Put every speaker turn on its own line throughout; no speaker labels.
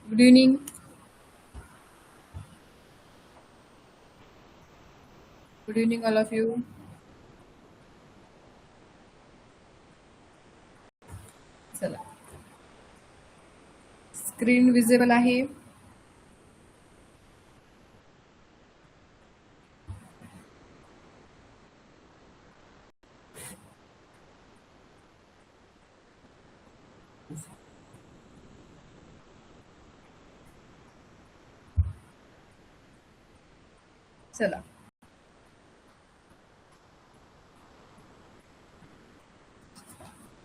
Good evening. Good evening, all of you. चला, screen visible आहे. चला,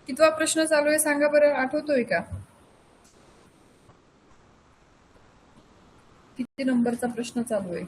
कितवा प्रश्न चालू आहे सांगा बरं, आठवतोय का? किती नंबरचा प्रश्न चालू आहे?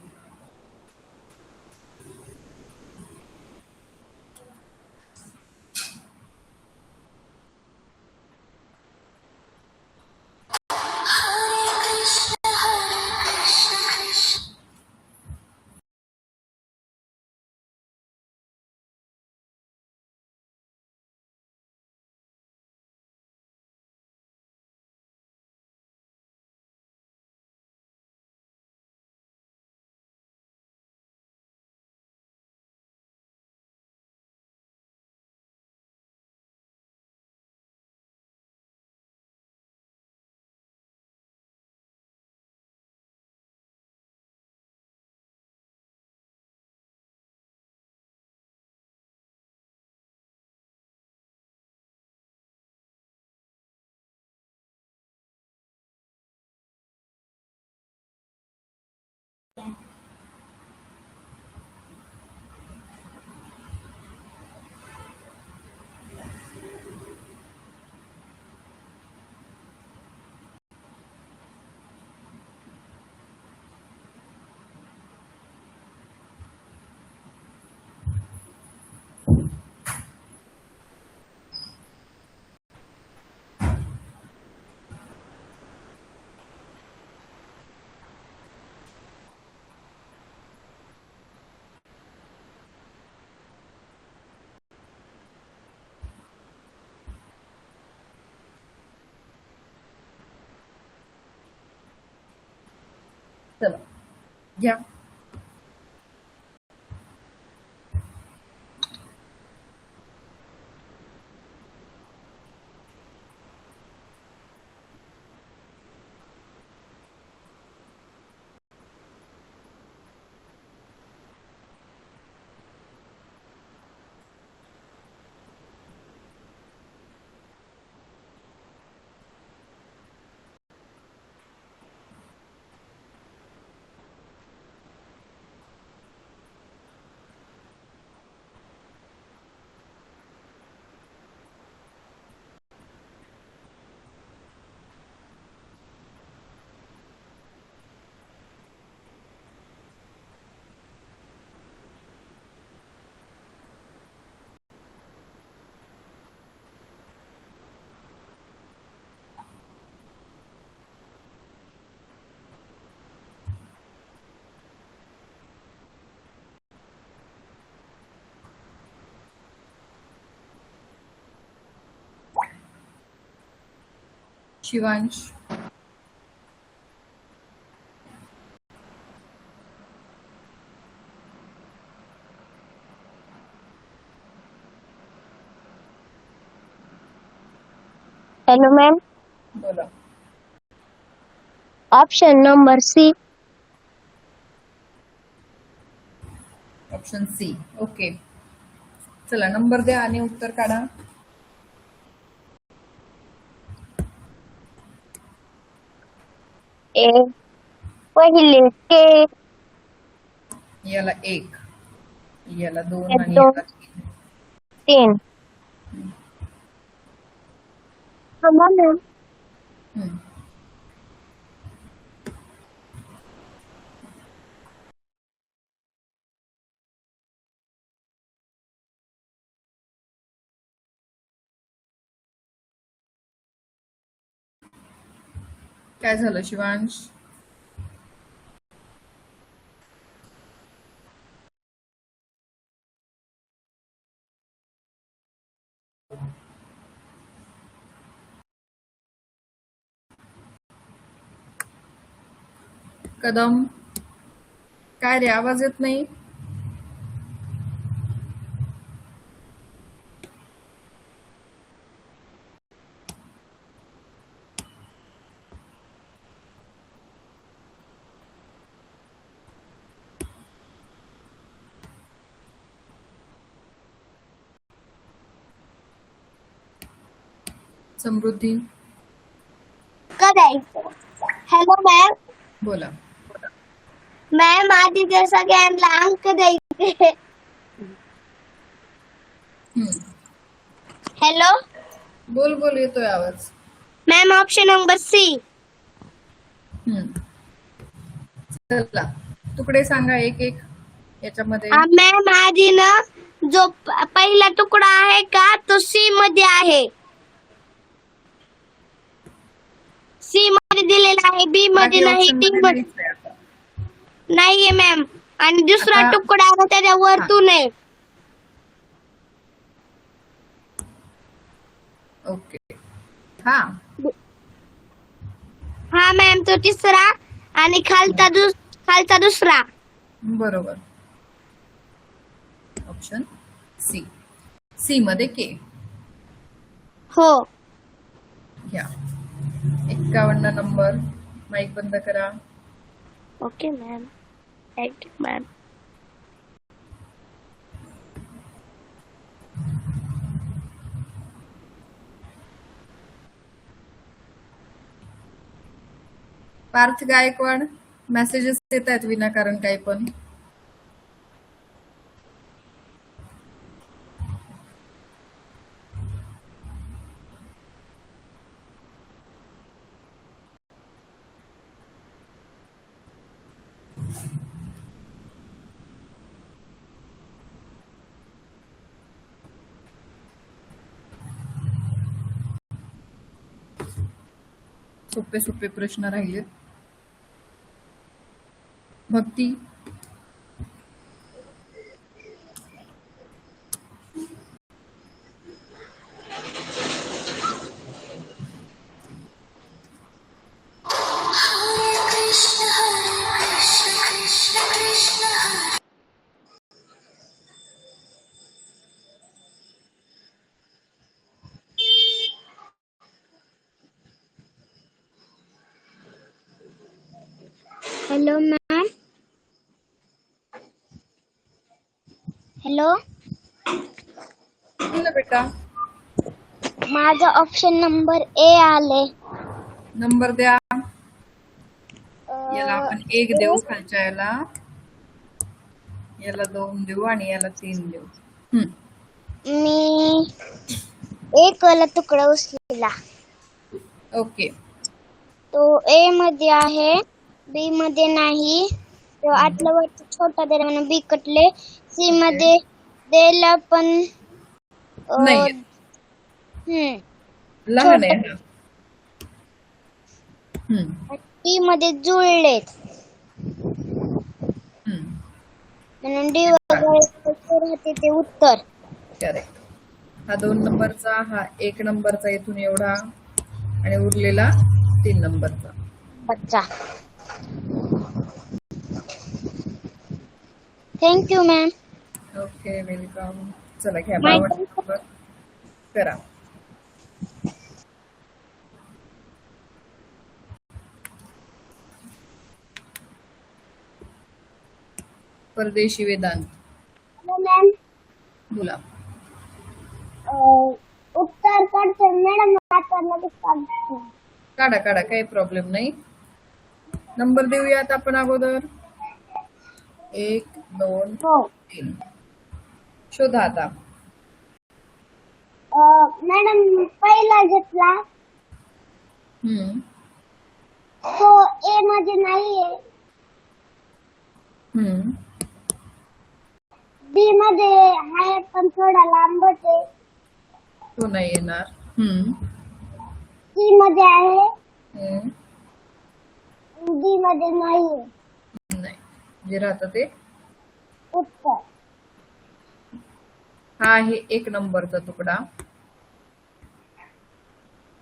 चला, घ्या. शिवांश,
हेलो मैम,
बोला.
Option number C.
Option C. Okay, चला नंबर द्या आणि उत्तर काढा.
ए पहिले के,
याला 1, याला 2 आणि
दोन,
याला 3.
3. थांबा मॅम.
काय झालं शिवांश? कदम, काय रे आवाज येत नाही? समृद्धी,
करायचं. Hello ma'am.
बोला.
मॅम आधी तर सगळ्यांना अंक द्यायचे.
हम्म.
हॅलो
बोल बोल, येतोय आवाज.
Ma'am, option number C.
Hmm. चला, तुकडे सांगा एक एक याच्यामध्ये.
मॅम आधी ना जो पहिला तुकडा आहे का तो सी मध्ये आहे. सी मध्ये दिलेला आहे, बी मध्ये
बाकी
नाही,
ऑप्शन
डी
मध्ये
मध्ये
नाहीच आहे आता.
नाहीये मॅम. आणि दुसरा
आता
तुकडा आहे त्याच्या
हा,
वरतून आहे.
ओके. हा,
हा मॅम, तो तिसरा आणि खालचा दुसरा.
बरोबर. Option C. सी मध्ये के.
हो.
घ्या 51 नंबर. माईक बंद करा.
Okay ma'am. Thank you ma'am.
Parth Gaikwad, messages येत आहेत विनाकारण काही पण. सोपे सोपे प्रश्न राहिले. Bhakti,
hello ma'am. हॅलो.
बोल ना बेटा.
माझा ऑप्शन नंबर ए आले.
नंबर द्या. याला
अं,
आपण 1 देऊ, खालच्या याला 2 देऊ आणि याला 3 देऊ.
मी एक वाला तुकडा उचलला.
ओके.
तो ए मध्ये आहे, बी मध्ये नाही. तो आतला वरचा छोटा दिला म्हणून बी कटले. C
okay.
मध्ये दिला पण
नाही, लहान
छोटा.
आहे हा.
डी मध्ये जुळलेत म्हणून डी वर राहते ते उत्तर.
करेक्ट. हा 2 नंबरचा, हा 1 नंबरचा इथून एवढा आणि उरलेला 3 नंबरचा.
बच्चा. Thank you ma'am.
Okay, welcome. चला घ्या
माहिती
52 नंबर करा. परदेशी वेदांत,
मॅम.
बोला.
उत्तर काढतो मॅडम. आता
काढा काढा, काही प्रॉब्लेम नाही. नंबर देऊयात आपण अगोदर. 1, 2,
हो.
3. शोधा आता.
मॅडम पहिला घेतला तो ए मध्ये नाहीये. बी मध्ये आहे पण थोडा लांबच आहे.
तो नाही येणार.
सी मध्ये आहे,
हम्म.
डी मध्ये नाहीये.
नाही, जे राहतं ते
उत्तर.
हा आहे 1 नंबरचा तुकडा,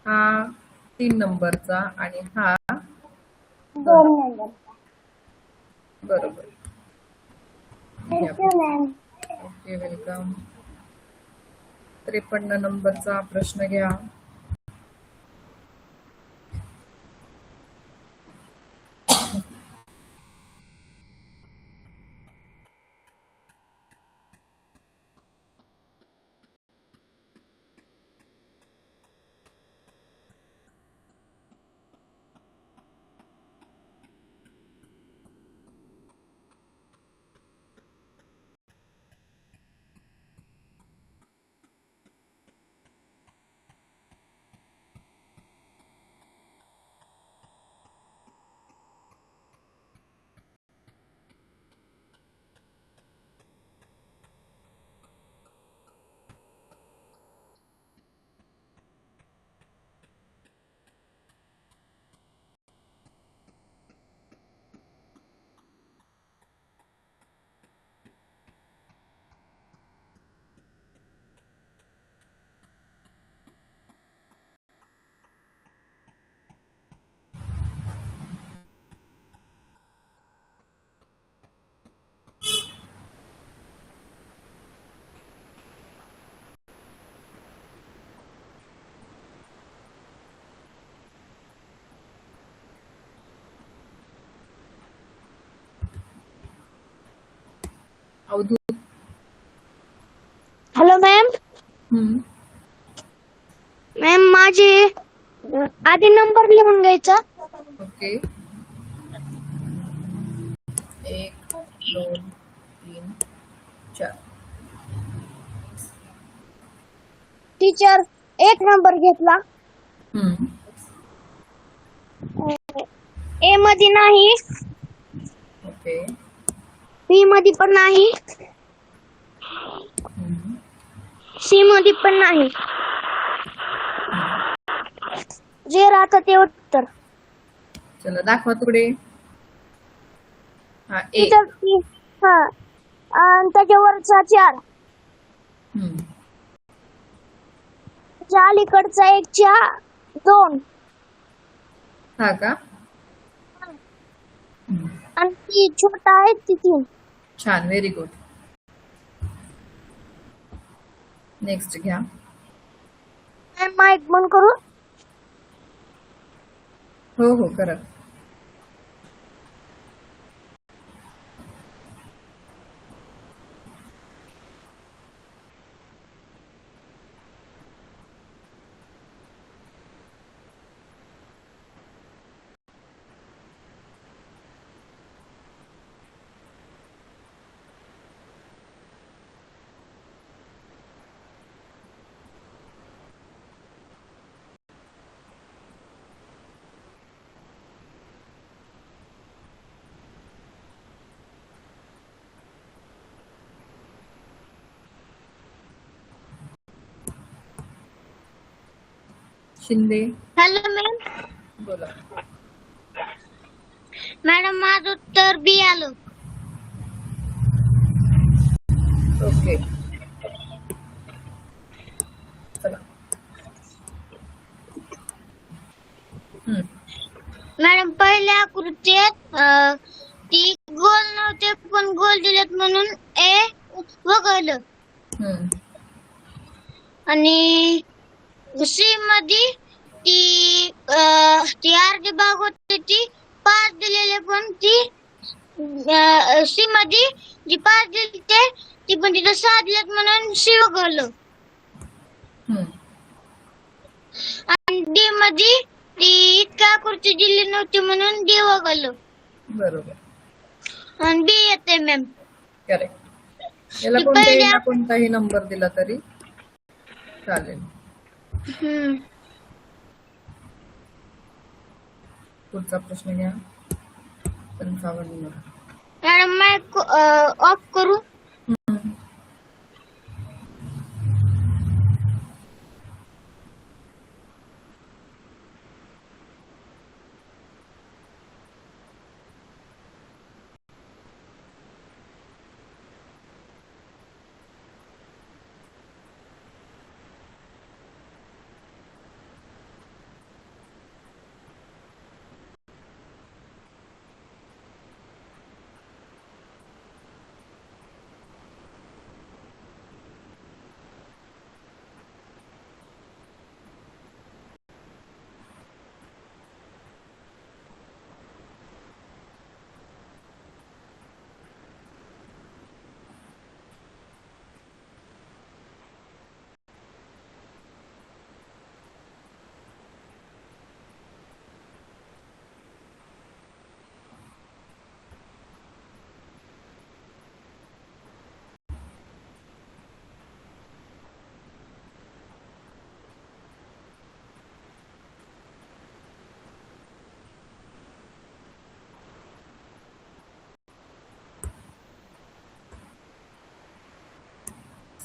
हा 3 नंबरचा आणि हा
2 नंबरचा.
बरोबर. घ्या.
Thank you ma'am.
Okay, welcome. 53 नंबरचा प्रश्न घ्या. अवधूत.
Hello ma'am. मॅम माझे आधी नंबर लिहून घ्यायचा.
ओके. 1 2 3 4.
टीचर, एक नंबर घेतला. ए मध्ये नाही,
ओके.
बी मध्ये पण नाही, सी मध्ये पण नाही. जे राहतं ते उत्तर.
चला दाखवा तुकडे. हा, ए.
टीचर, हा, आणि त्याच्यावरचा 4, त्याच्या अलीकडचा एक 2,
हा का?
आणि ती छोटा आहे ती 3.
छान, व्हेरी गुड. नेक्स्ट घ्या.
माईक बंद करू.
हो हो, करा. शिंदे.
Hello ma'am.
बोला.
मॅडम माझं उत्तर बी आलं.
ओके, चला.
मॅडम पहिल्या आकृतीत ती गोल नव्हते पण गोल दिलेत म्हणून ए वगळलं. आणि सी मध्ये ती अर्धी भाग होती ती 5 दिलेले पण ती सी मध्ये जी 5 दिली ती पण तिथं 6 दिलेत म्हणून सी वगळलं. आणि डी मध्ये ती इतकी आकृती दिली नव्हती म्हणून डी वगळलं.
बरोबर.
आणि बी येते मॅम.
करेक्ट. याला कोणत्याही कोणताही नंबर दिला तरी चालेल. पुढचा प्रश्न घ्या. 55.
मॅडम माईक ऑफ करू.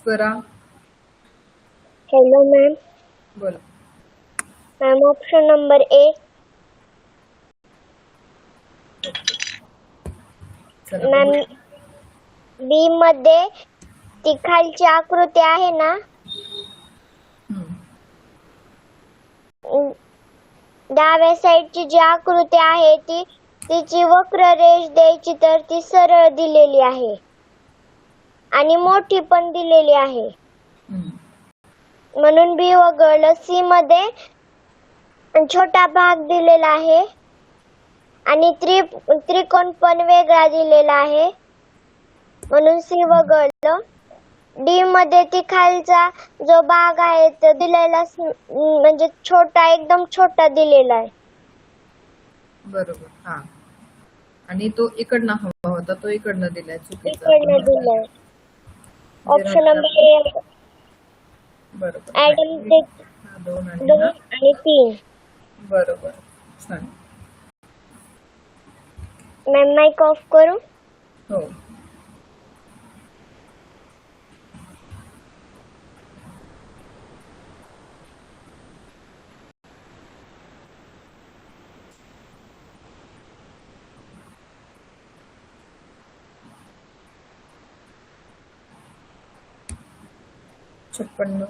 Swara
hello ma'am.
बोला.
Ma'am option number A.
चला
मॅम
बघू.
बी मध्ये ती खालची आकृती आहे ना,
हम्म.
डाव्या साईडची जी आकृती आहे तिची वक्र रेष द्यायची तर ती सरळ दिलेली आहे आणि मोठी पण दिलेली आहे.
हम्म.
म्हणून बी वगळलं. सी मध्ये छोटा भाग दिलेला आहे आणि त्रिकोण पण वेगळा दिलेला आहे म्हणून सी वगळलं. डी मध्ये ती खालचा जो भाग आहे तो दिलेला म्हणजे छोटा, एकदम छोटा दिलेला आहे.
बरोबर. हा, आणि तो इकडनं हवा होता, तो इकडनं दिलाय, चुकीचा.
इकडनं दिलाय. ऑप्शन नंबर ए.
बरोबर.
ऍडम
हा, 2 आणि
2
हा.
आणि 3.
बरोबर. छान.
मॅम माईक ऑफ करू?
हो. छप्पन्न.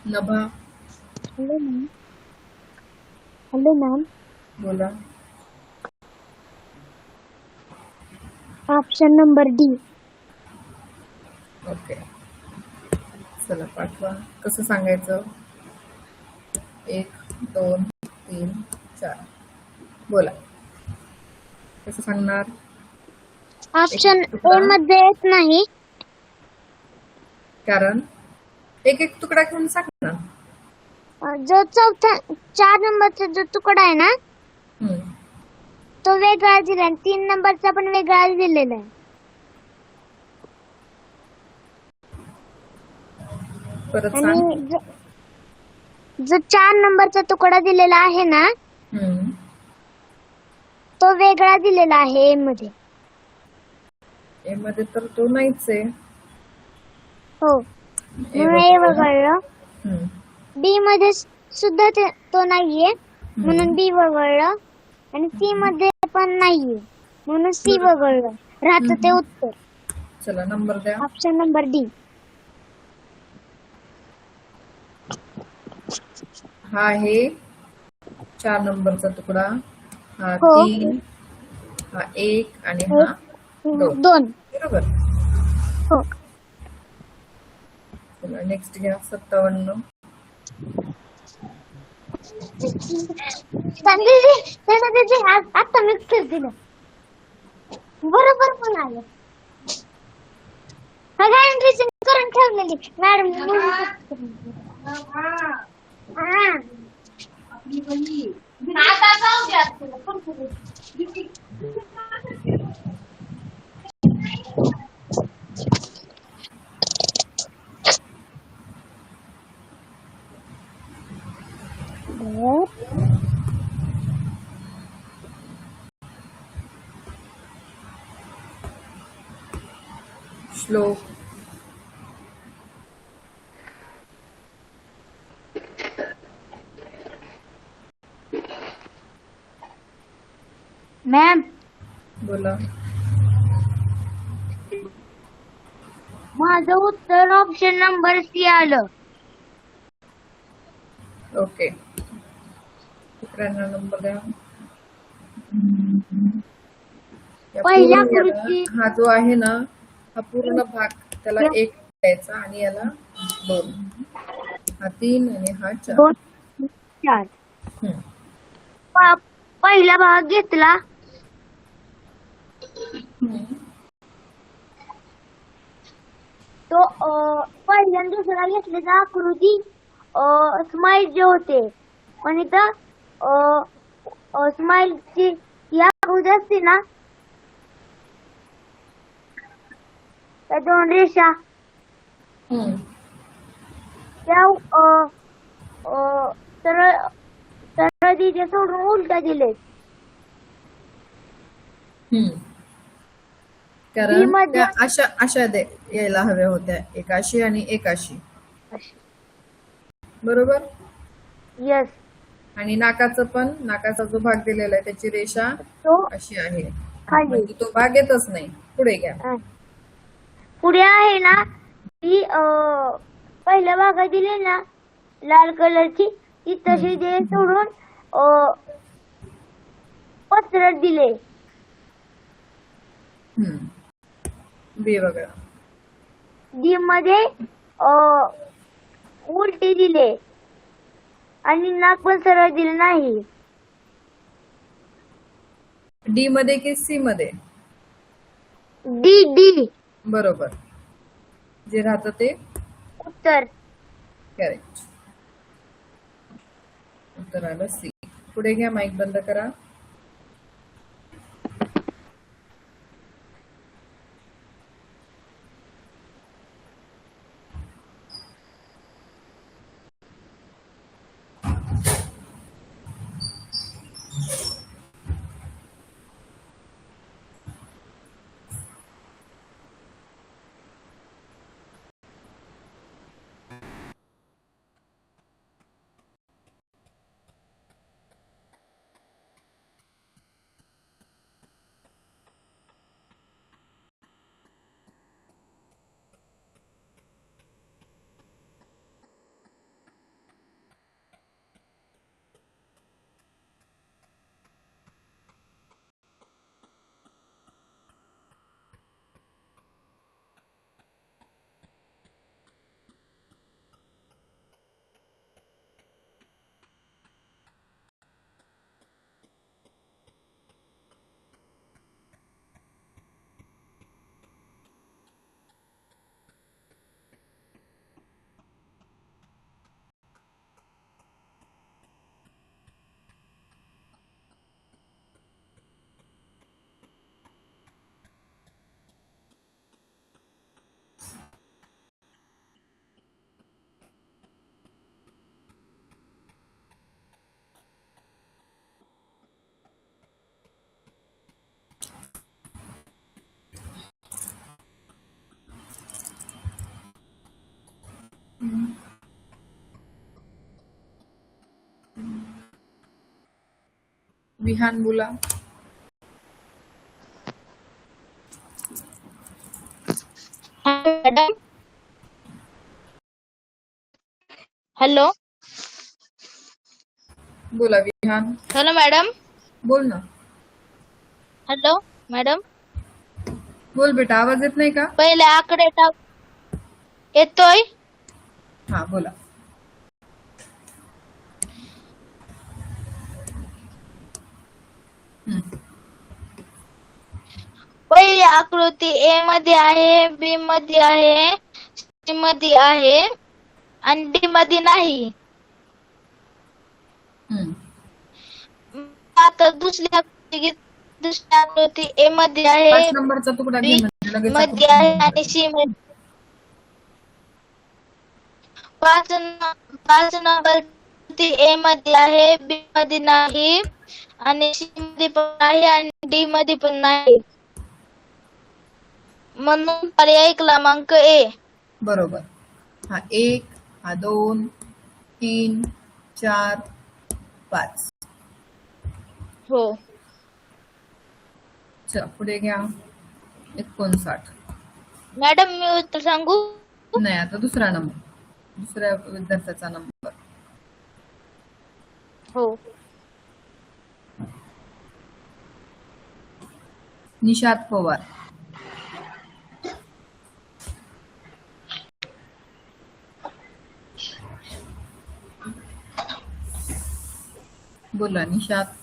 नभा.
Hello ma'am. Hello ma'am.
बोला.
Option number D.
ओके. चला पाठवा. कसं सांगायचं? 1 2 3 4. बोला. कसं सांगणार?
ऑप्शन
एक तुकडा.
ए मध्ये येत नाही.
कारण एक एक तुकडा घेऊन सांग ना.
जो चौथा 4 नंबरचा जो तुकडा आहे ना,
हम्म.
तो वेगळा दिला आणि 3 नंबरचा पण वेगळा दिलेला आहे.
परत
आणि
सांग.
जो 4 नंबरचा तुकडा दिलेला आहे ना,
हम्म.
तो वेगळा दिलेला आहे ए मध्ये.
ए मध्ये तर तो नाहीच आहे.
हो, म्हणून ए वगळलं.
हम्म.
बी मध्ये सुद्धा तो नाहीये म्हणून बी वगळलं आणि सी मध्ये पण नाहीये म्हणून सी वगळलं. राहतं ते उत्तर.
चला नंबर द्या.
Option number D.
हा आहे 4 नंबरचा तुकडा. हा
हो.
3, हा 1 आणि हा 2.
2.
बरोबर.
हो.
चला नेक्स्ट घ्या. 57.
आता मिक्सर दिलं बरोबर पण आलं. सगळ्या ड्रेसिंग करून ठेवलेली मॅडम. आता जाऊ द्या.
श्लोक.
मॅम
बोला.
माझं उत्तर ऑप्शन नंबर सी आलं.
ओके. दुसऱ्यांना नंबर द्या. या
पहिल्या
पूर्ण याला,
आकृती
हा जो आहे ना, हा पूर्ण भाग त्याला 1 द्यायचा आणि याला 2, हा 3 आणि हा 4.
2 4 पहिला भाग घेतला. तो पहिल्या आणि दुसरा घेतलेला आकृती स्माईल जे होते, पण इथं स्माईलची ही आकृती असते ना, त्या 2 रेषा त्या सरळ सरळ दिशे सोडून उलट्या दिले.
कारण
मध्ये
त्या अशा अशा यायला हव्या होत्या, एक अशी आणि एक अशी. बरोबर.
यस.
आणि नाकाचं पण, नाकाचा जो भाग दिलेला आहे त्याची रेषा
तो
अशी आहे,
खाली
म्हणजे तो भाग येतच नाही. पुढे घ्या.
पुढे आहे ना, ती पहिल्या भागात दिली ना लाल कलरची, ती तशी दे सोडून पसरत दिले.
बी बघा.
डी मध्ये उलटी दिले आणि नाक पण सरळ दिले नाही.
डी मध्ये की सी मध्ये?
D D.
बरोबर. जे राहतं ते
उत्तर.
करेक्ट. उत्तर आलं सी. पुढे घ्या. माईक बंद करा. विहान बोला.
हॅलो.
बोला विहान.
Hello madam.
बोल ना.
Hello madam.
बोल बेटा. आवाज येत नाही का?
पहिले आकडे टाक. येतोय.
हा बोला.
पहिली आकृती ए मध्ये आहे, बी मध्ये आहे, सी मध्ये आहे आणि डी मध्ये नाही. आता दुसरी आकृती ए मध्ये आहे,
5 नंबरचा तुकडा घे
बी
म्हणजे लगेच
मध्ये
आपण
आहे आणि सी मध्ये. 5 नंबर ए मध्ये आहे, बी मध्ये नाही आणि सी मध्ये पण नाही आणि डी मध्ये पण नाही. म्हणून पर्याय क्रमांक ए.
बरोबर. हा 1, हा 2, 3, 4, 5.
हो.
चला पुढे घ्या. 59.
मॅडम मी उत्तर सांगू?
नाही, आता दुसरा नंबर, दुसऱ्या विद्यार्थ्याचा नंबर.
हो.
निशात पवार. बोला निशात.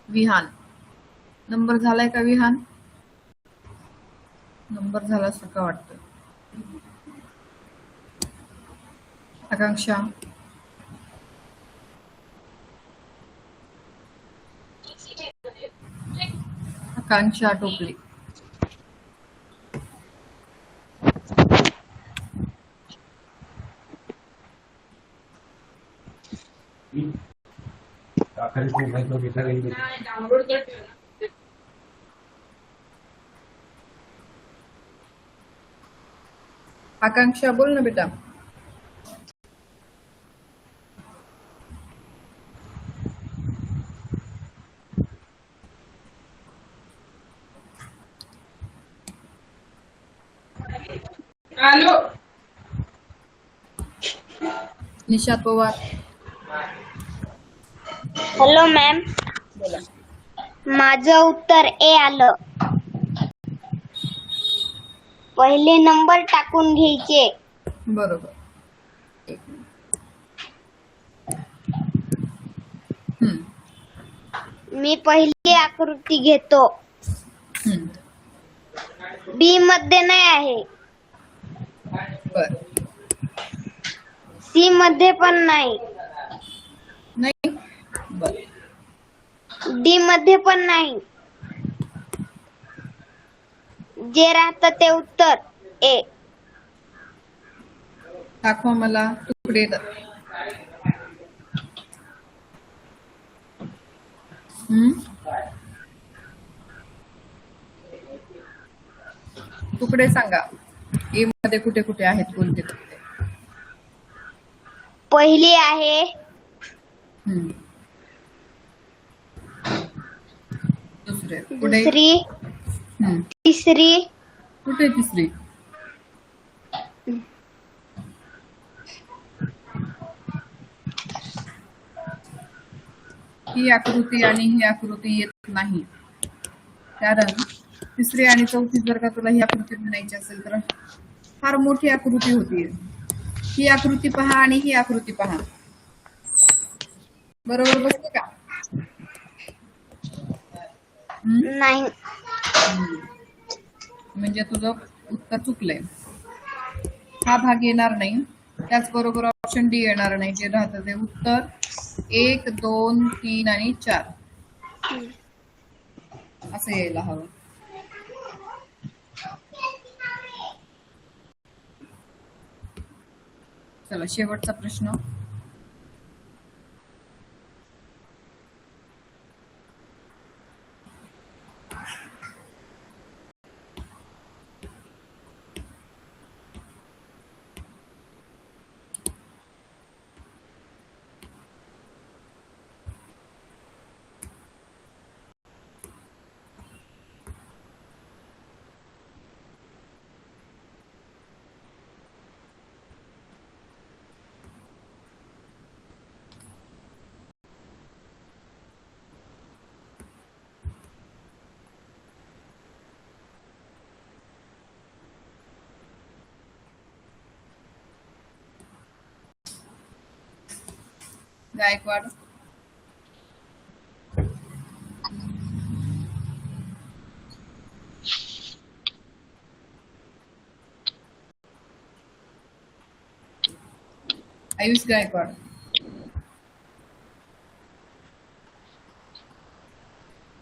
विहान. नंबर झालाय का विहान? नंबर झाला असं का वाटतं? आकांक्षा. आकांक्षा टोपले. आकांक्षा बोल ना बेटा. निशात पवार.
हॅलो मॅम,
बोला.
माझं उत्तर ए आलं. पहिले नंबर टाकून घ्यायचे.
बरोबर. एक मिनिट. हम्म,
मी पहिली आकृती घेतो.
हम्म.
बी मध्ये नाही आहे,
बर.
सी मध्ये पण नाही,
नाही. बर.
डी मध्ये पण नाही. जे राहतं ते उत्तर ए.
दाखवा मला तुकडे. तुकडे सांगा. ए मध्ये कुठे कुठे आहेत, कोणते तुकडे?
पहिली आहे,
हम्म. दुसरे पुढे.
दुसरी,
हम्म.
तिसरी,
कुठे तिसरी? ही आकृती आणि ही आकृती येत नाही, कारण तिसरी आणि चौथी जर का तुला ही आकृती म्हणायची असेल तर फार मोठी आकृती होती. ही आकृती पहा आणि ही आकृती पहा, बरोबर बसते का?
नाही.
म्हणजे तुझं उत्तर चुकलंय. हा भाग येणार नाही. त्याचबरोबर ऑप्शन डी येणार नाही. जे राहतं ते उत्तर 1, 2, 3 आणि 4 असं यायला हवं. चला शेवटचा प्रश्न. गायकवाड. आयुष गायकवाड.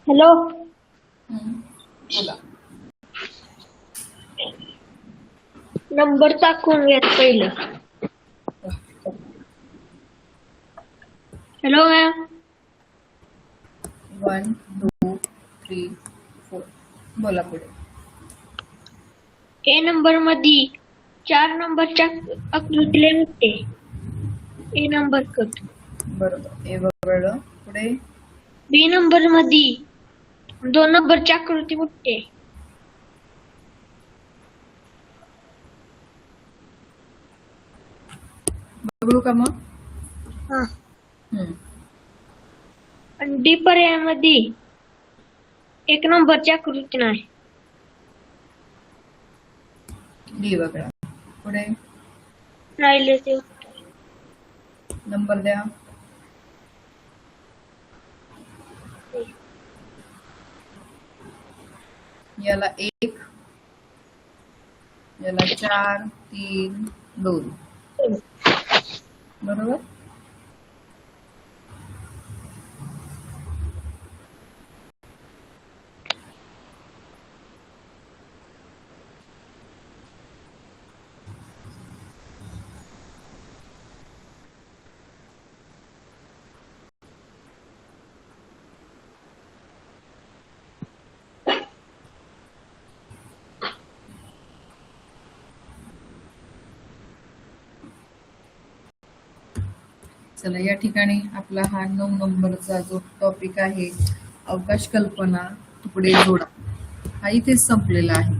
हॅलो,
बोला.
नंबर टाकून घेत पहिलं. Hello ma'am.
1 2 3 4 बोला पुढे.
ए नंबर मध्ये 4 नंबरच्या आकृतीला भेटते. ए नंबर कट.
बरोबर, हे वगळलं. पुढे
बी नंबर मध्ये 2 नंबरची आकृती भेटते.
बघू का मग?
हा.
हम्म.
आणि डी पर्यायामध्ये 1 नंबरची आकृती नाही.
डी वगळा. पुढे
राहिले ते
नंबर द्या. याला 1, याला 4 3 2. बरोबर. चला, या ठिकाणी आपला हा 9 नंबरचा जो टॉपिक आहे, अवकाश कल्पना तुकडे जोडा, हा इथेच संपलेला आहे.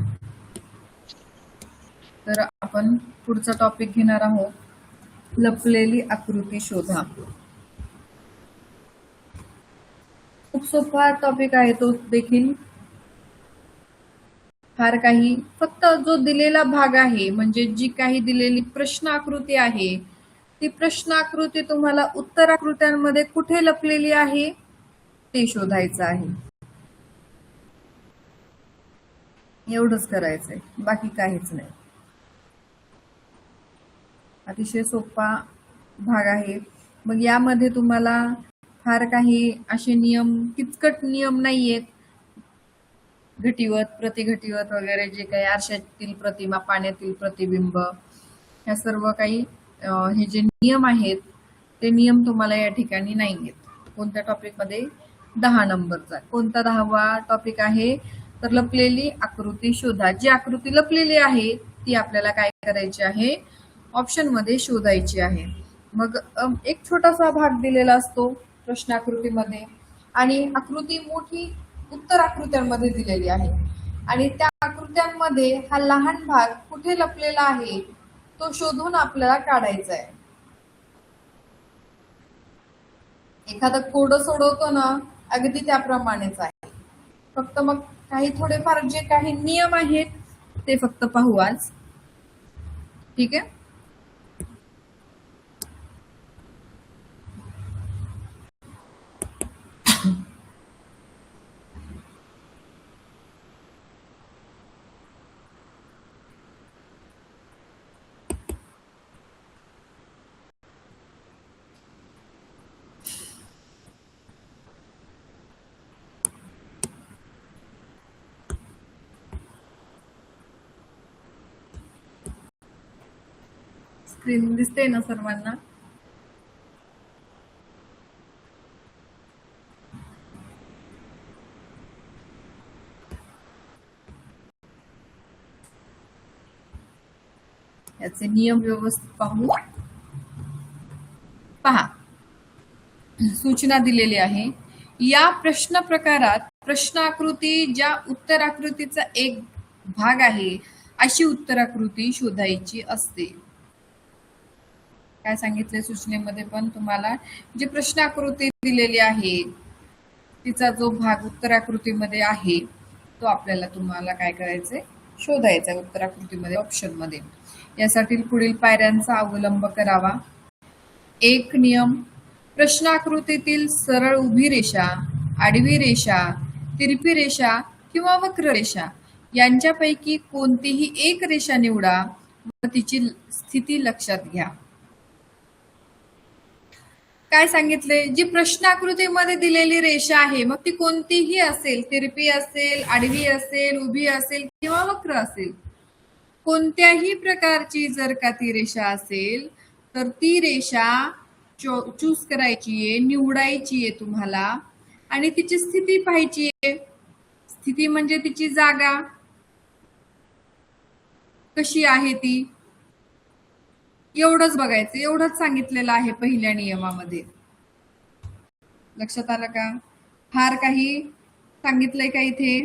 तर आपण पुढचा टॉपिक घेणार आहोत, लपलेली आकृती शोधा. खूप सोपा टॉपिक आहे तो देखील. फार काही, फक्त जो दिलेला भाग आहे म्हणजे जी काही दिलेली प्रश्न आकृती आहे, ती प्रश्न आकृती तुम्हाला उत्तर आकृत्यांमध्ये कुठे लपलेली आहे ते शोधायचं आहे. एवढंच करायचंय, बाकी काहीच नाही. अतिशय सोपा भाग आहे. मग यामध्ये तुम्हाला फार काही असे नियम, किचकट नियम नाहीयेत. घटीवत, प्रतिघटीवत वगैरे जे काही, आरशातील प्रतिमा, पाण्यातील प्रतिबिंब, ह्या सर्व काही हे जे नियम आहेत ते नियम तुम्हाला या ठिकाणी नाही आहेत. कोणत्या टॉपिक मध्ये? 10 नंबरचा. कोणता 10वा टॉपिक आहे? तर लपलेली आकृती शोधा. जी आकृती लपलेली आहे ती आपल्याला काय करायची आहे? ऑप्शन मध्ये शोधायची आहे. मग एक छोटासा भाग दिलेला असतो प्रश्न आकृतीमध्ये आणि आकृती मोठी उत्तर आकृत्यांमध्ये दिलेली आहे आणि त्या आकृत्यांमध्ये हा लहान भाग कुठे लपलेला आहे तो शोधून आपल्याला काढायचा आहे. एखादं कोड सोडवतो ना, अगदी त्याप्रमाणेच आहे. फक्त मग काही थोडेफार जे काही नियम आहेत ते फक्त पाहू आज. ठीक आहे. स्क्रीन दिसते ना सर्वांना? याचे नियम व्यवस्थित पाहू. पहा, सूचना दिलेली आहे. या प्रश्न प्रकारात प्रश्न आकृती ज्या उत्तर आकृतीचा एक भाग आहे अशी उत्तर आकृती शोधायची असते. काय सांगितले सूचनेमध्ये पण तुम्हाला? जी प्रश्न आकृती दिलेली आहे तिचा जो भाग उत्तर आकृतीमध्ये आहे तो आपल्याला तुम्हाला काय करायचंय? शोधायचा उत्तर आकृतीमध्ये, ऑप्शन मध्ये. यासाठी पुढील पायऱ्यांचा अवलंब करावा. 1 नियम, प्रश्न आकृतीतील सरळ उभी रेषा, आडवी रेषा, तिरपी रेषा किंवा वक्र रेषा यांच्यापैकी कोणतीही एक रेषा निवडा व तिची स्थिती लक्षात घ्या. काय सांगितले? जी प्रश्न आकृतीमध्ये दिलेली रेषा आहे, मग ती कोणतीही असेल, तिरपी असेल, आडवी असेल, उभी असेल किंवा वक्र असेल, कोणत्याही प्रकारची जर का ती रेषा असेल तर ती रेषा चूज करायची आहे, निवडायची आहे तुम्हाला आणि तिची स्थिती पाहायची आहे. स्थिती म्हणजे तिची जागा कशी आहे ती, एवढंच बघायचं. एवढंच सांगितलेलं आहे पहिल्या नियमामध्ये. लक्षात आलं का? फार काही सांगितलंय का इथे?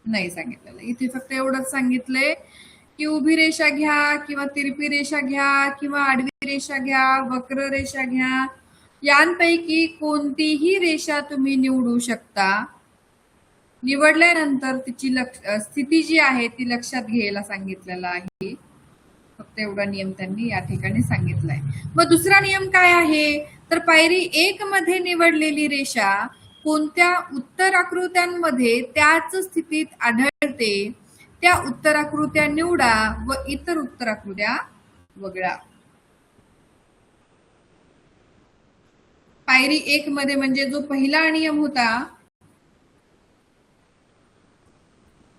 नाही सांगितलेलं. इथे फक्त एवढंच सांगितलंय की उभी रेषा घ्या किंवा तिरपी रेषा घ्या किंवा आडवी रेषा घ्या, वक्र रेषा घ्या, यांपैकी कोणतीही रेषा तुम्ही निवडू शकता. निवडल्यानंतर तिची स्थिती जी आहे ती लक्षात घ्यायला सांगितलेलं आहे. फक्त एवढा नियम त्यांनी या ठिकाणी सांगितलाय. मग दुसरा नियम काय आहे तर पायरी 1 मध्ये निवडलेली रेषा कोणत्या उत्तर आकृत्यांमध्ये त्याच स्थितीत आढळते त्या उत्तर आकृत्या निवडा व इतर उत्तर आकृत्या वगळा. पायरी 1 मध्ये म्हणजे जो पहिला नियम होता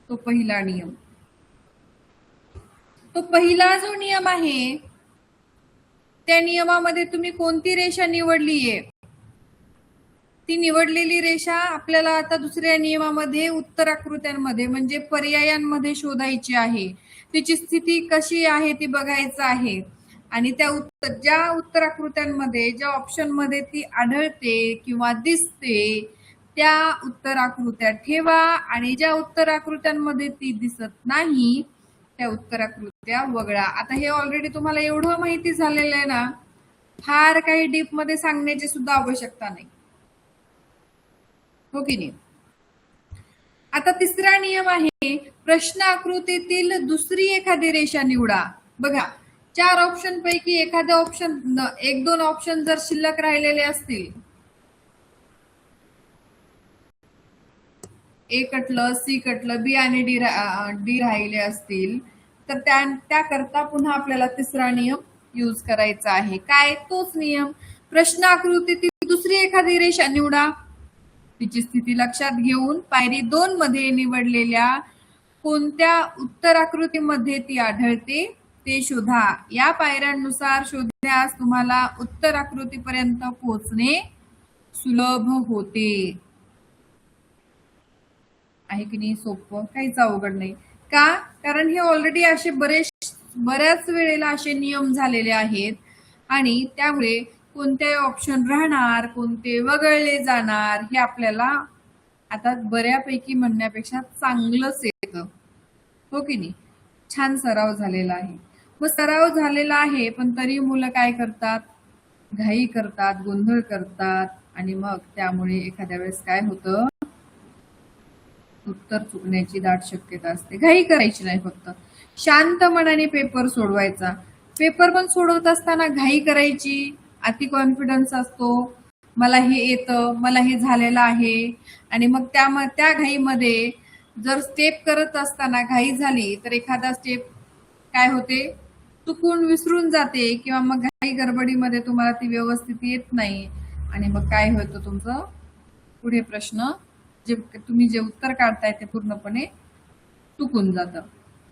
तो पहिला नियम, तो पहिला जो नियम आहे त्या नियमामध्ये तुम्ही कोणती रेषा निवडलीये ती निवडलेली रेषा आपल्याला आता दुसऱ्या नियमामध्ये उत्तर आकृत्यांमध्ये म्हणजे पर्यायांमध्ये शोधायची आहे. तिची स्थिती कशी आहे ती बघायचं आहे आणि त्या ज्या उत्तर आकृत्यांमध्ये ज्या ऑप्शन मध्ये ती आढळते किंवा दिसते त्या उत्तर आकृत्या ठेवा आणि ज्या उत्तर आकृत्यांमध्ये ती दिसत नाही त्या उत्तर आकृत्या वगळा. आता हे ऑलरेडी तुम्हाला एवढं माहिती झालेलं आहे ना, फार काही डीप मध्ये सांगण्याची सुद्धा आवश्यकता नाही, हो की नाही. आता तिसरा नियम आहे प्रश्न आकृतीतील दुसरी एखादी रेषा निवडा. बघा 4 ऑप्शन पैकी एखाद्या ऑप्शन 1-2 ऑप्शन जर शिल्लक राहिलेले असतील, ए कटलं, सी कटलं, बी आणि डी राहिले असतील तर त्याकरता पुन्हा आपल्याला तिसरा नियम यूज करायचा आहे. काय? तोच नियम. प्रश्न आकृतीतील दुसरी एखादी रेषा निवडा. तिची स्थिती लक्षात घेऊन पायरी 2 मध्ये निवडलेल्या कोणत्या उत्तर आकृतीमध्ये ती आढळते ते शोधा. या पायऱ्यांनुसार शोधल्यास तुम्हाला उत्तर आकृतीपर्यंत पोहोचणे सुलभ होते. आहे की नाही? सोपं, काहीच अवघड नाही. का? कारण हे ऑलरेडी असे बऱ्याच वेळेला असे नियम झालेले आहेत आणि त्यामुळे कोणते ऑप्शन राहणार, कोणते वगळले जाणार हे आपल्याला आता बऱ्यापैकी म्हणण्यापेक्षा चांगलंच येतं, हो की नाही. छान सराव झालेला आहे. मग सराव झालेला आहे पण तरी मुलं काय करतात? घाई करतात, गोंधळ करतात आणि मग त्यामुळे एखाद्या वेळेस काय होतं, उत्तर चुकण्याची दाट शक्यता असते. घाई करायची नाही, फक्त शांत मनाने पेपर सोडवायचा. पेपर पण सोडवत असताना घाई करायची, अति कॉन्फिडन्स असतो, मला हे येतं, मला हे झालेलं आहे आणि मग त्या घाईमध्ये जर स्टेप करत असताना घाई झाली तर एखादा स्टेप काय होते, चुकून विसरून जाते किंवा मग घाई गडबडीमध्ये तुम्हाला ती व्यवस्थित येत नाही आणि मग काय होतं, तुमचं पुढे प्रश्न तुम्ही जे उत्तर काढताय ते पूर्णपणे चुकून जातं.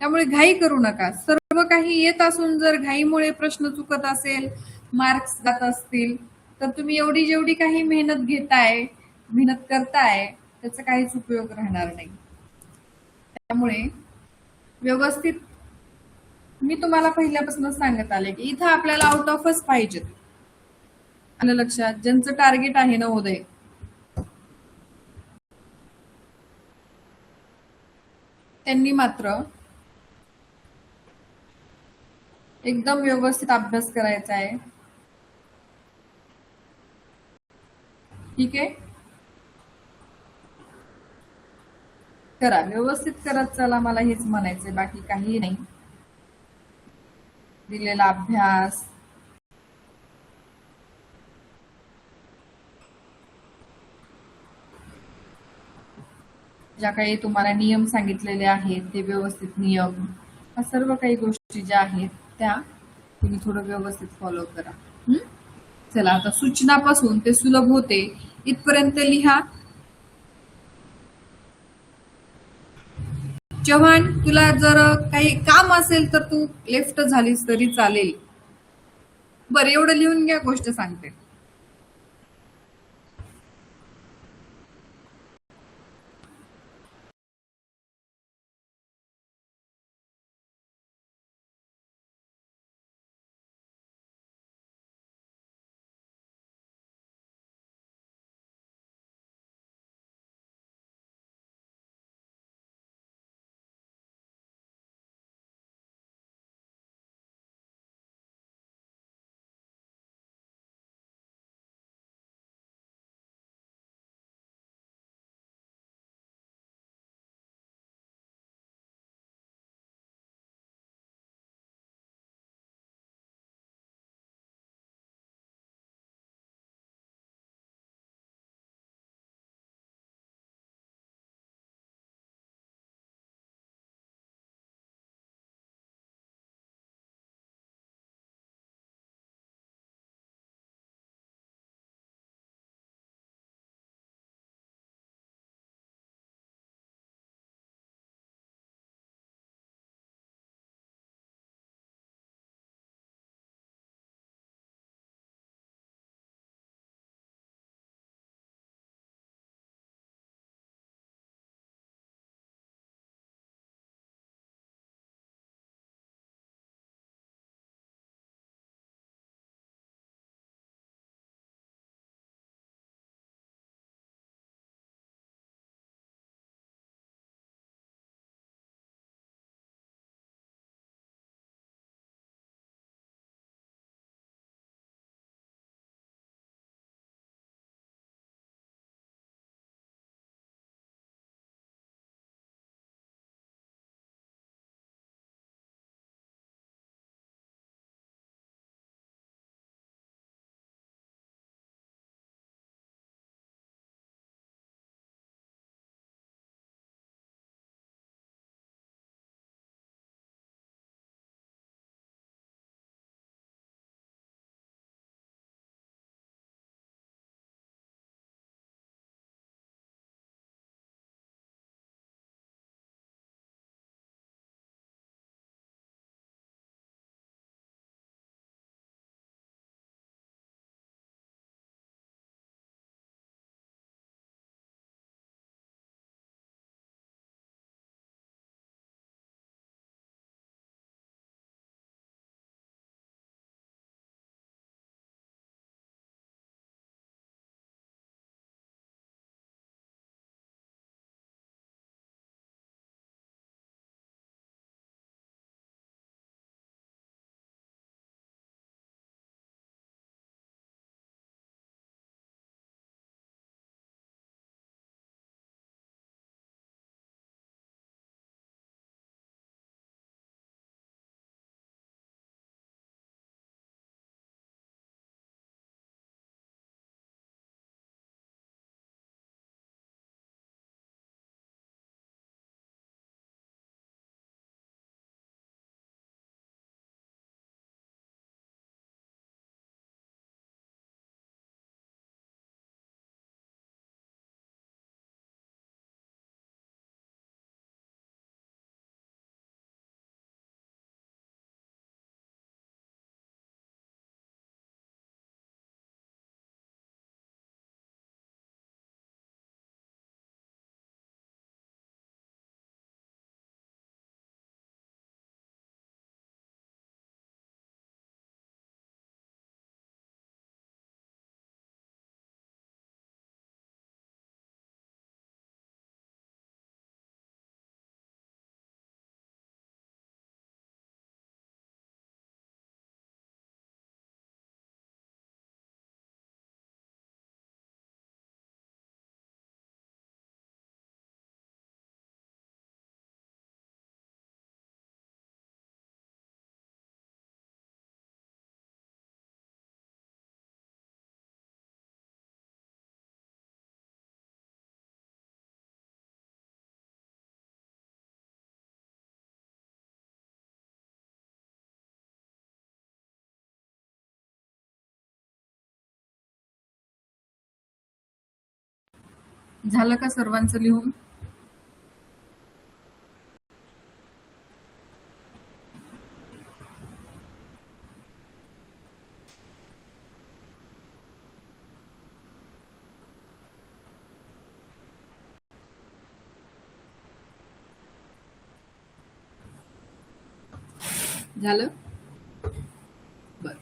त्यामुळे घाई करू नका. सर्व काही येत असून जर घाईमुळे प्रश्न चुकत असेल, मार्क्स जात असतील तर तुम्ही एवढी जेवढी काही मेहनत करताय त्याचा काहीच उपयोग राहणार नाही. त्यामुळे व्यवस्थित मी तुम्हाला पहिल्यापासूनच सांगत आले की इथं आपल्याला आउट ऑफच पाहिजेत. आलं लक्षात? ज्यांचं टार्गेट आहे नवोदय त्यांनी मात्र एकदम व्यवस्थित अभ्यास करायचा आहे. ठीक आहे, करा, व्यवस्थित करत चला. मला हेच म्हणायचंय, बाकी काही नाही. दिलेला अभ्यास ज्या काही तुम्हाला नियम सांगितलेले आहेत ते व्यवस्थित नियम, सर्व काही गोष्टी ज्या आहेत त्या तुम्ही थोडं व्यवस्थित फॉलो करा. चला, आता सूचनापासून ते सुलभ होते इथपर्यंत लिहा. चव्हाण, तुला जर काही काम असेल तर तू लेफ्ट झालीस तरी चालेल. बरं, एवढं लिहून घ्या, गोष्ट सांगते. झालं का सर्वांचं लिहून? झालं? बर.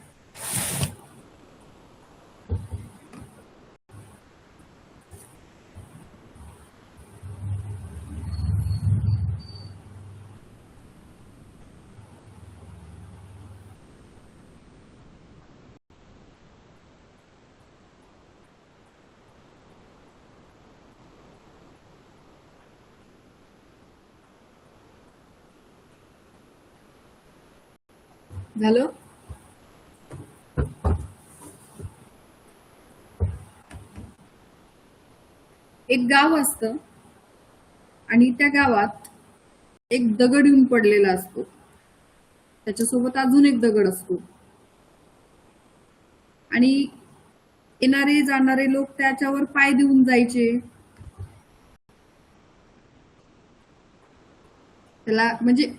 झालं? एक गाव असतं आणि त्या गावात एक दगड येऊन पडलेला असतो, त्याच्यासोबत अजून एक दगड असतो आणि येणारे जाणारे लोक त्याच्यावर पाय देऊन जायचे, त्याला म्हणजे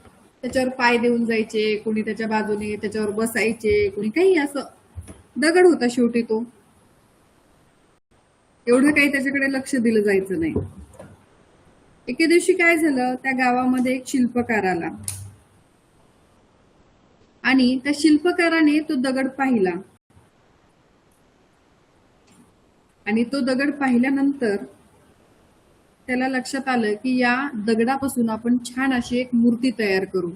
त्याच्यावर पाय देऊन जायचे, कोणी त्याच्या बाजूने त्याच्यावर बसायचे, कोणी काही असं. दगड होता शेवटी तो, एवढं काही त्याच्याकडे लक्ष दिलं जायचं नाही. एके दिवशी काय झालं, त्या गावामध्ये एक शिल्पकार आला आणि त्या शिल्पकाराने तो दगड पाहिला आणि तो दगड पाहिल्यानंतर त्याला लक्षात आलं की या दगडापासून आपण छान अशी एक मूर्ती तयार करू.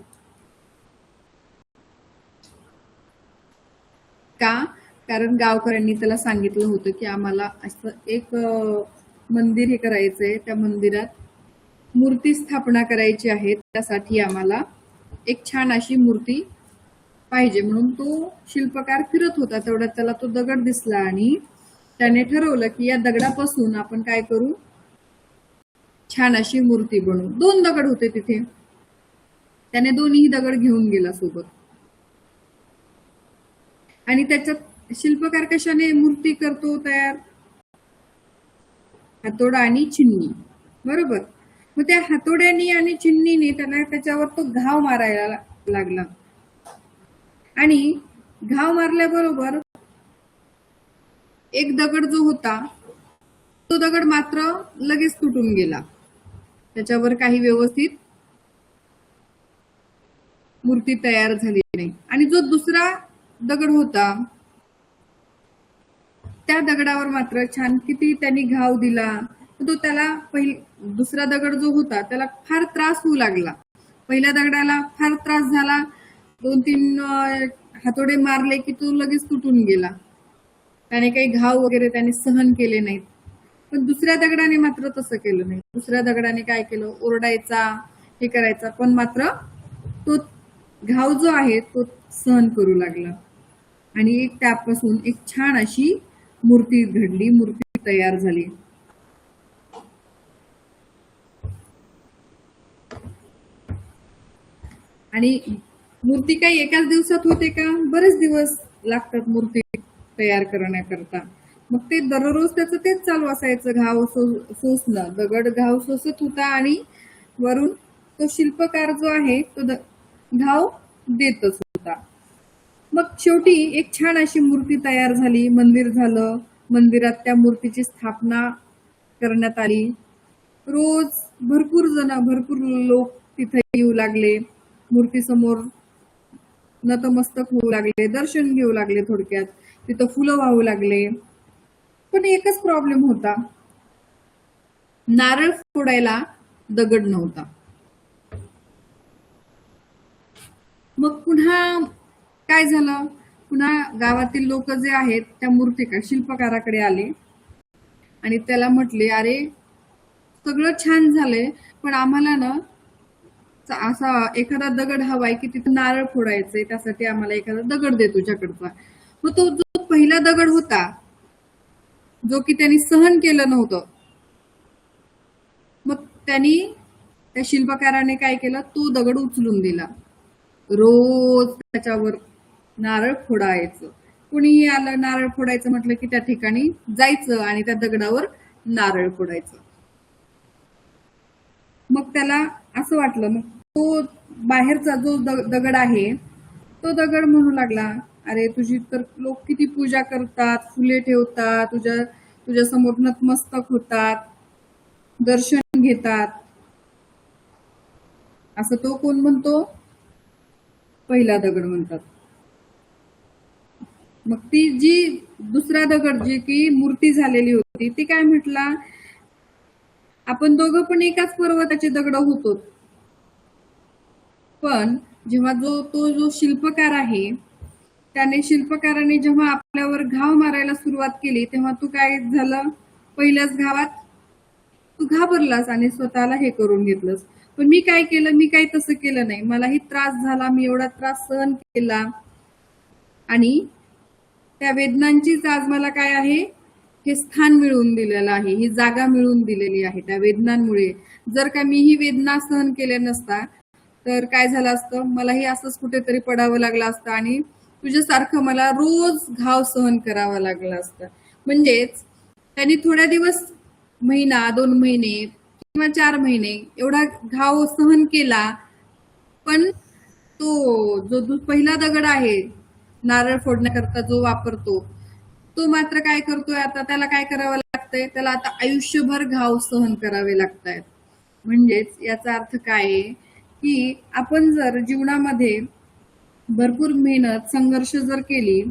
का? कारण गावकऱ्यांनी त्याला सांगितलं होतं की आम्हाला असं एक मंदिर हे करायचंय, त्या मंदिरात मूर्ती स्थापना करायची आहे, त्यासाठी आम्हाला एक छान अशी मूर्ती पाहिजे. म्हणून तो शिल्पकार फिरत होता, तेवढ्यात त्याला तो दगड दिसला आणि त्याने ठरवलं की या दगडापासून आपण काय करू, छान अशी मूर्ती बनवू. 2 दगड होते तिथे, त्याने दोन्ही दगड घेऊन गेला सोबत. आणि त्याच्यात शिल्पकार कशाने मूर्ती करतो तयार? हातोडा आणि चिन्नी, बरोबर. मग त्या हातोड्यानी आणि चिन्नीने त्याला त्याच्यावर तो घाव मारायला लागला आणि घाव मारल्याबरोबर एक दगड जो होता तो दगड मात्र लगेच तुटून गेला, त्याच्यावर काही व्यवस्थित मूर्ती तयार झाली नाही. आणि जो दुसरा दगड होता त्या दगडावर मात्र छान किती त्यांनी घाव दिला, तो त्याला दुसरा दगड जो होता त्याला फार त्रास होऊ लागला. पहिल्या दगडाला फार त्रास झाला, 2-3 हातोडे मारले की तो लगेच तुटून गेला, त्याने काही घाव वगैरे त्याने सहन केले नाहीत. पण दुसऱ्या दगडाने मात्र तसं केलं नाही. दुसऱ्या दगडाने काय केलं, ओरडायचा, हे करायचा, पण मात्र तो घाव जो आहे तो सहन करू लागला आणि त्यापासून एक छान अशी मूर्ती घडली, मूर्ती तयार झाली. आणि मूर्ती काही एकाच दिवसात होते का? बरेच दिवस लागतात मूर्ती तयार करण्याकरता. मग ते दररोज त्याचं तेच चालू असायचं, घाव सोसणं. दगड घाव सोसत होता आणि वरून तो शिल्पकार जो आहे तो घाव देतच होता. मग शेवटी एक छान अशी मूर्ती तयार झाली, मंदिर झालं. मंदिरात त्या मूर्तीची स्थापना करण्यात आली. रोज भरपूर लोक तिथे येऊ लागले, मूर्ती समोर नतमस्तक होऊ लागले, दर्शन घेऊ लागले, थोडक्यात तिथं फुलं वाहू लागले. पण एकच प्रॉब्लेम होता, नारळ फोडायला दगड नव्हता. मग पुन्हा काय झालं, पुन्हा गावातील लोक जे आहेत त्या मूर्तिकार शिल्पकाराकडे आले आणि त्याला म्हटले, अरे सगळं छान झालंय पण आम्हाला ना असा एखादा दगड हवाय की तिथे नारळ फोडायचंय, त्यासाठी आम्हाला एखादा दगड दे तुझ्याकडचा. मग तो जो पहिला दगड होता जो की त्यांनी सहन केलं नव्हतं, मग त्यांनी त्या शिल्पकाराने काय केलं, तो दगड उचलून दिला. रोज त्याच्यावर नारळ फोडायचं. कुणीही आलं नारळ फोडायचं म्हटलं की त्या ठिकाणी जायचं आणि त्या दगडावर नारळ फोडायचं. मग त्याला असं वाटलं, मग तो बाहेरचा जो दगड आहे तो दगड म्हणू लागला, अरे तुझी तर लोक किती पूजा करतात, फुले ठेवतात, तुझ्या समोर नतमस्तक होतात, दर्शन घेतात. असं तो कोण म्हणतो, पहिला दगड म्हणतात. मग ती जी दुसरा दगड जी की मूर्ती झालेली होती ती काय म्हटला, आपण दोघं पण एकाच पर्वताचे दगड होतो, पण जेव्हा जो शिल्पकार आहे त्याने शिल्पकाराने जेव्हा आपल्यावर घाव मारायला सुरुवात केली तेव्हा तू काय झालं, पहिल्याच घावात तू घाबरलास आणि स्वतःला हे करून घेतलंस. पण मी काय केलं, मी काही तसं केलं नाही. मलाही त्रास झाला, मी एवढा त्रास सहन केला आणि त्या वेदनांचीच आज मला काय आहे, हे स्थान मिळवून दिलेलं आहे, ही जागा मिळवून दिलेली आहे त्या वेदनांमुळे. जर का मी ही वेदना सहन केल्या नसता तर काय झालं असतं, मलाही असंच कुठेतरी पडावं लागलं असतं आणि तुझ्यासारखं मला रोज घाव सहन करावा लागला असतं. म्हणजेच त्यांनी थोड्या दिवस, महिना 2 महिने किंवा 4 महिने एवढा घाव सहन केला, पण तो जो पहिला दगड आहे नारळ फोडण्याकरता जो वापरतो तो मात्र काय करतोय, आता त्याला काय करावं लागतंय, त्याला आता आयुष्यभर घाव सहन करावे लागतायत. म्हणजेच याचा अर्थ काय आहे की आपण जर जीवनामध्ये भरपूर मेहनत संघर्ष जर केली,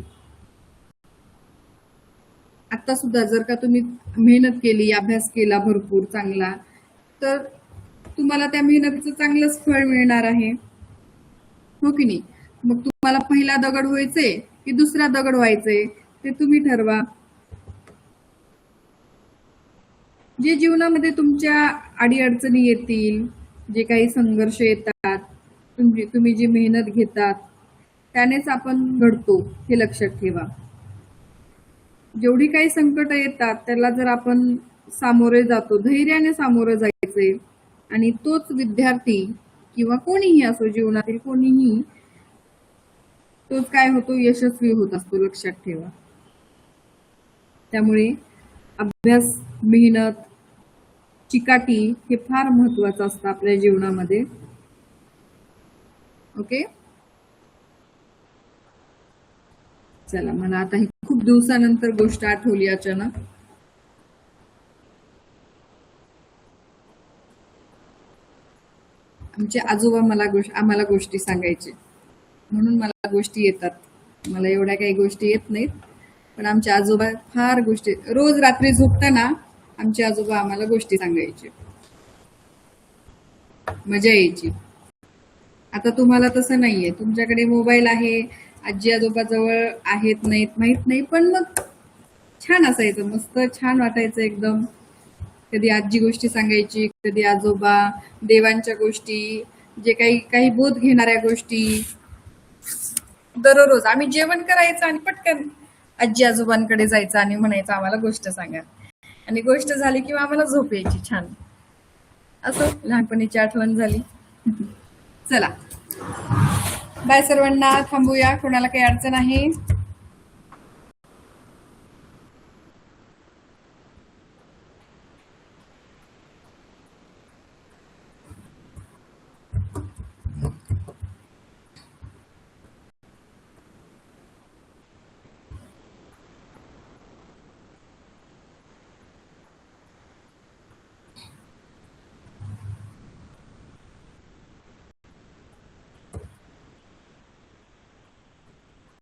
आता सुद्धा जर का तुम्ही मेहनत केली, अभ्यास केला भरपूर चांगला, तर तुम्हाला त्या मेहनतीचं चांगलंच फळ मिळणार आहे, हो की नाही. मग तुम्हाला पहिला दगड व्हायचंय की दुसरा दगड व्हायचंय ते तुम्ही ठरवा. जे जीवनामध्ये तुमच्या अडीअडचणी येतील, जे काही संघर्ष येतात, तुम्ही जी मेहनत घेतात त्यानेच आपण घडतो, हे लक्षात ठेवा. जेवढी काही संकट येतात त्याला जर आपण सामोरे जातो, धैर्याने सामोरे जायचे आणि तोच विद्यार्थी किंवा कोणीही असो, जीवनातील कोणीही, तोच काय होतो, यशस्वी होत असतो, लक्षात ठेवा. त्यामुळे अभ्यास, मेहनत, चिकाटी हे फार महत्वाचं असतं आपल्या जीवनामध्ये. ओके, चला, मला आता ही खूप दिवसानंतर गोष्ट आठवली अचानक. आमचे आजोबा आम्हाला गोष्टी सांगायचे, म्हणून मला गोष्टी येतात. मला एवढ्या काही गोष्टी येत नाहीत, पण आमचे आजोबा फार गोष्टी, रोज रात्री झोपताना आमचे आजोबा आम्हाला गोष्टी सांगायचे, मजा यायची. आता तुम्हाला तसं नाहीये, तुमच्याकडे मोबाईल आहे, आजी आजोबा जवळ आहेत नाहीत माहित नाही, पण मग छान असायचं, मस्त छान वाटायचं एकदम. कधी आजी गोष्टी सांगायची, कधी आजोबा, देवांच्या गोष्टी, जे काही बोध घेणाऱ्या गोष्टी. दररोज आम्ही जेवण करायचं आणि पटकन आजी आजोबांकडे जायचं आणि म्हणायचं आम्हाला गोष्ट सांगा, आणि गोष्ट झाली किंवा आम्हाला झोप यायची छान. असं लहानपणीची आठवण झाली. चला, बाय सर्वांना, थांबूया. कोणाला काही अडचण आहे